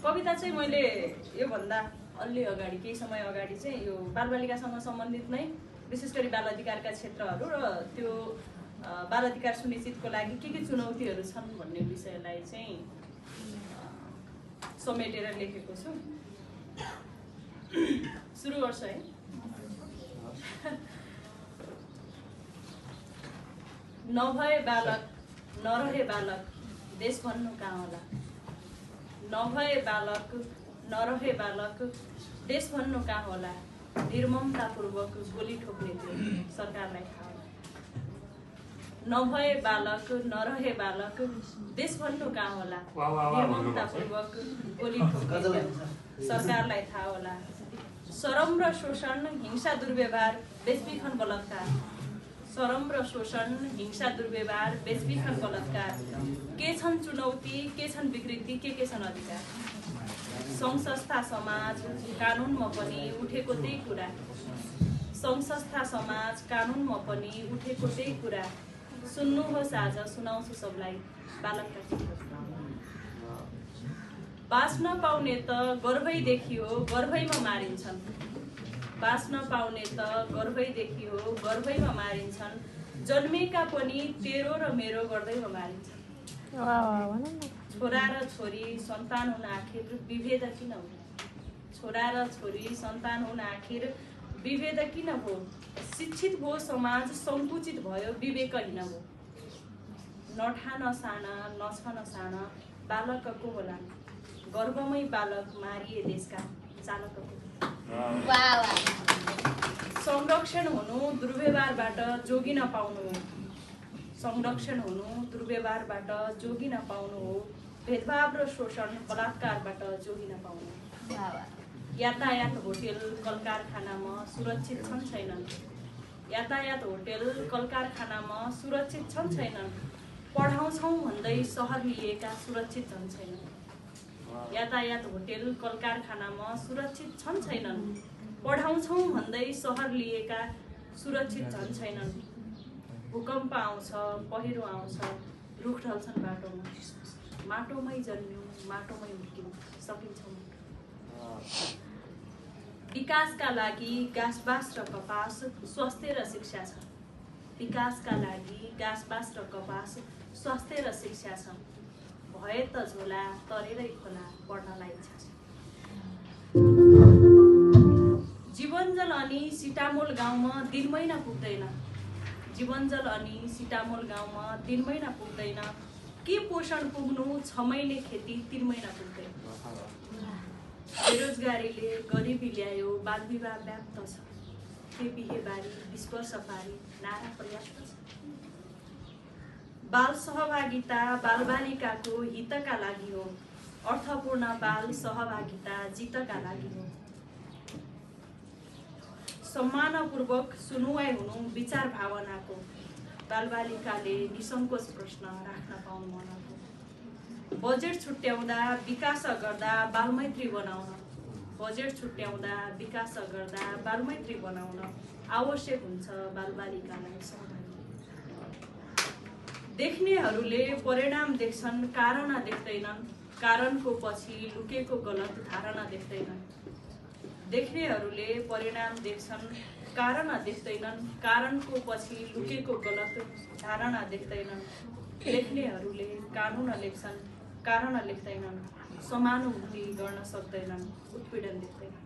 कविता चाहिँ मैले यो भन्दा अलि अगाडि केही समय अगाडि चाहिँ यो बालबालिकासँग सम्बन्धित नै विशेष गरी बाल अधिकारका क्षेत्रहरू र त्यो बाल अधिकार सुनिश्चितको लागि के चुनौतीहरू छन् भन्ने विषयलाई चाहिँ समेटेर लेखेको छु। सुरु गर्छु है। नभए बालक नरहे बालक देश भन्नु कहाँ होला। नभए बालक नरहे बालक देश भन्नु कहाँ होला। निर्ममतापूर्वक गोली ठोक्ने थियो सरकारलाई थाहा होला। नभए बालक नरहे बालक देश भन्नु कहाँ होला। निर्ममतापूर्वक गोली ठोक्ने थियो सरकारलाई थाहा होला। शरम र शोषण हिंसा दुर्व्यवहार बेचबिखन बलात्कार। शरम र शोषण हिंसा दुर्व्यवहार बेचबिखन बलात्कार के छन् चुनौती के छन् विकृति के छन् अधिकार। सङ्घ संस्था समाज कानुनमा पनि उठेको त्यही कुरा। सङ्घ संस्था समाज कानुनमा पनि उठेको त्यही कुरा। सुन्नुहोस् आज सुनाउँछु सबलाई बालकका चित्र। बाँच्न पाउने त गर्भैदेखि हो गर्भैमा मारिन्छन्। बाँच्न पाउने त गर्भैदेखि हो गर्भैमा मारिन्छन्। जन्मेका पनि तेरो र मेरो गर्दैमा मारिन्छन्। छोरा र छोरी सन्तान हुन आखिर विभेद किन हो। छोरा र छोरी सन्तान हुन आखिर विभेद किन हो। शिक्षित हो समाज सङ्कुचित भयो विवेकहीन हो। नठान साना नछन साना बालकको होला। गर्भमै बालक मारिए देशका चालकको। संरक्षण हुनु दुर्व्यवहारबाट जोगिन पाउनु हो। संरक्षण हुनु दुर्व्यवहारबाट जोगिन पाउनु हो। भेदभाव र शोषण बलात्कारबाट जोगिन पाउनु। यातायात होटेल कल कारखानामा सुरक्षित छन् छैनन्। यातायात होटेल कल कारखानामा सुरक्षित छन् छैनन्। पढाउँछौँ भन्दै सहर लिएका सुरक्षित छन् छैनन्। यातायात होटेल कल कारखानामा सुरक्षित छन् छैनन्। पढाउँछौँ भन्दै सहर लिएका सुरक्षित छन् छैनन्। भूकम्प आउँछ पहिरो आउँछ रुख ढल्छन् बाटोमा। माटोमै जन्म्यौँ माटोमै हुर्क्यौँ सकिन्छौँ। विकासका लागि घाँसबास र कपास स्वास्थ्य र शिक्षा छ। विकासका लागि घाँसबास र कपास स्वास्थ्य र शिक्षा छ। भए त झोला तरेरै खोला पढ्नलाई इच्छा छ। जीवनजल अनि सिटामोल गाउँमा दिन महिना पुग्दैन। जीवनजल अनि सिटामोल गाउँमा दिन महिना पुग्दैन। के पोषण पुग्नु 6 महिने खेती 3 महिना पुग्दैन। बेरोजगारीले गरिबी ल्यायो बालविवाह व्याप्त छ। के बिहेबारी 20 वर्ष पारी नारा पर्याप्त छ। बाल सहभागिता बालबालिकाको हितका लागि हो। अर्थपूर्ण बाल सहभागिता जितका लागि हो। सम्मानपूर्वक सुनुवाई हुनु विचार भावनाको। बालबालिकाले निसङ्कोच प्रश्न राख्न पाउनु मनको। बजेट छुट्याउँदा विकास गर्दा बालमैत्री बनाउन। बजेट छुट्याउँदा विकास गर्दा बालमैत्री बनाउन आवश्यक हुन्छ बालबालिकालाई सहभागी। देख्नेहरूले परिणाम देख्छन् कारण देख्दैनन्। कारणको पछि लुकेको गलत धारणा देख्दैनन्। देख्नेहरूले परिणाम देख्छन् कारण देख्दैनन्। कारणको पछि लुकेको गलत धारणा देख्दैनन्। लेख्नेहरूले कानुन लेख्छन् कारण लेख्दैनन्। समानुभूति गर्न सक्दैनन् उत्पीडन देख्दैनन्।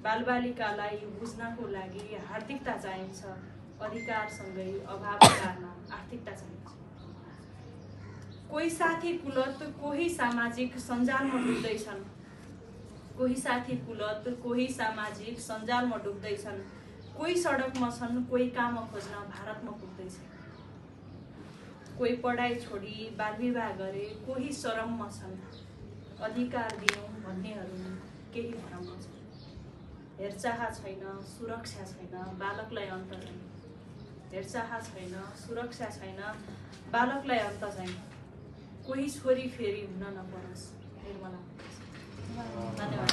बालबालिकालाई बुझ्नको लागि हार्दिकता चाहिन्छ। अधिकारसँगै अभाव कारण आर्थिकता चाहिन्छ। कोही साथी कुलत कोही सामाजिक सञ्जालमा डुब्दैछन्। कोही साथी कुलत कोही सामाजिक सञ्जालमा डुब्दैछन्। कोही सडकमा छन् कोही काम खोज्न भारतमा पुग्दैछन्। कोही पढाइ छोडी बालविवाह गरे कोही शरममा छन्। अधिकार दिनु भन्नेहरू केही भरममा छन्। हेरचाह छैन सुरक्षा छैन बालकलाई अन्त छैन। हेरचाह छैन सुरक्षा छैन बालकलाई अन्त छैन। कोही छोरी फेरि हुन नपरोस् निर्मला। धन्यवाद।